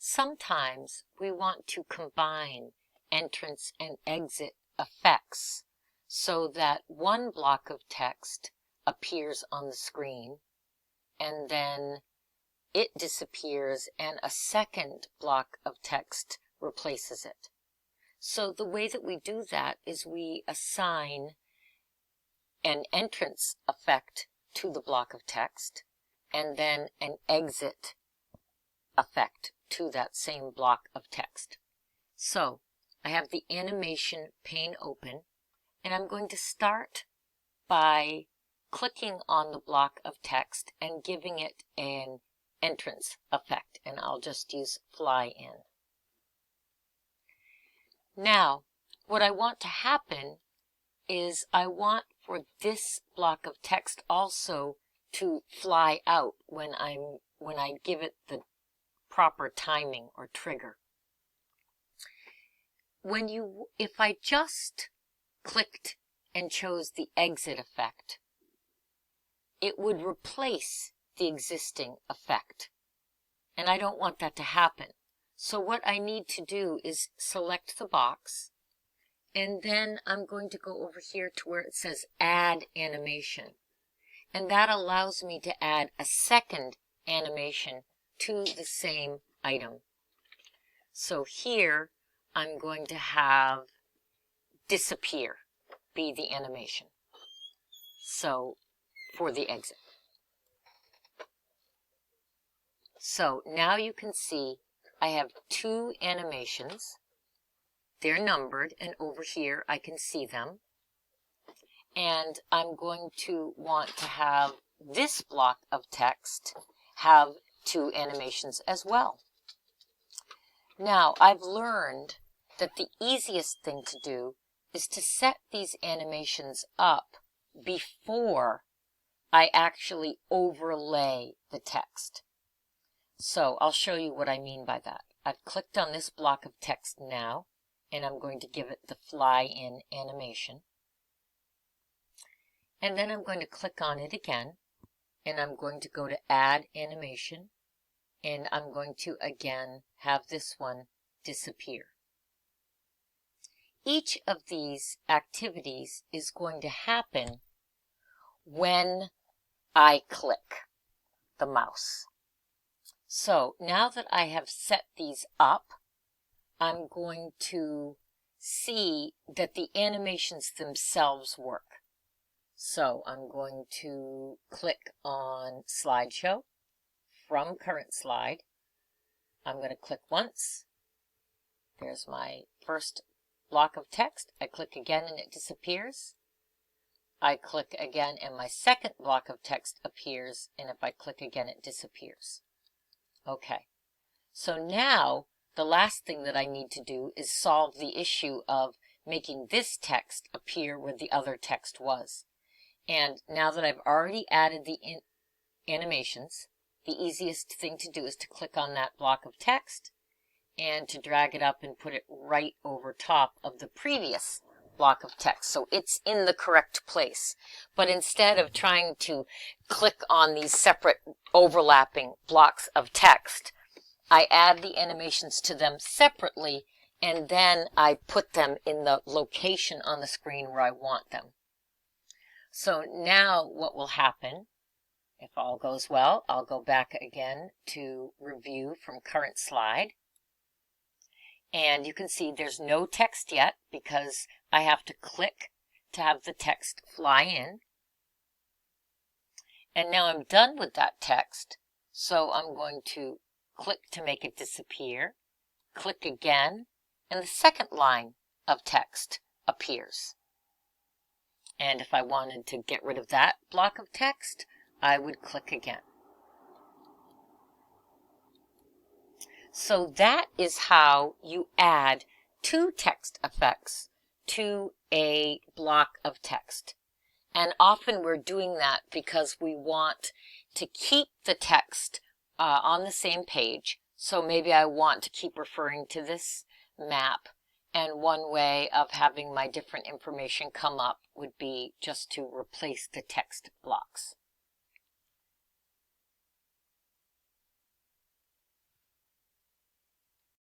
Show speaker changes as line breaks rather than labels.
Sometimes we want to combine entrance and exit effects so that one block of text appears on the screen and then it disappears and a second block of text replaces it. So the way that we do that is we assign an entrance effect to the block of text and then an exit effect to that same block of text. So I have the animation pane open, and I'm going to start by clicking on the block of text and giving it an entrance effect, and I'll just use fly in. Now, what I want to happen is I want for this block of text also to fly out when I give it the proper timing or trigger. If I just clicked and chose the exit effect, it would replace the existing effect. And I don't want that to happen. So what I need to do is select the box, and then I'm going to go over here to where it says Add Animation. And that allows me to add a second animation to the same item. So here I'm going to have disappear be the animation. So for the exit. So now you can see I have two animations. They're numbered, and over here I can see them. And I'm going to want to have this block of text have two animations as well. Now, I've learned that the easiest thing to do is to set these animations up before I actually overlay the text. So I'll show you what I mean by that. I've clicked on this block of text now, and I'm going to give it the fly in animation. And then I'm going to click on it again, and I'm going to go to Add Animation, and I'm going to again have this one disappear. Each of these activities is going to happen when I click the mouse. So now that I have set these up, I'm going to see that the animations themselves work. So I'm going to click on Slideshow from Current Slide. I'm going to click once. There's my first block of text. I click again and it disappears. I click again and my second block of text appears, and if I click again it disappears. Okay, so now the last thing that I need to do is solve the issue of making this text appear where the other text was. And now that I've already added the animations, the easiest thing to do is to click on that block of text and to drag it up and put it right over top of the previous block of text. So it's in the correct place. But instead of trying to click on these separate overlapping blocks of text, I add the animations to them separately, and then I put them in the location on the screen where I want them. So now what will happen, if all goes well, I'll go back again to Review from Current Slide. And you can see there's no text yet because I have to click to have the text fly in. And now I'm done with that text, so I'm going to click to make it disappear, click again, and the second line of text appears. And if I wanted to get rid of that block of text, I would click again. So that is how you add two text effects to a block of text. And often we're doing that because we want to keep the text on the same page. So maybe I want to keep referring to this map, and one way of having my different information come up would be just to replace the text blocks.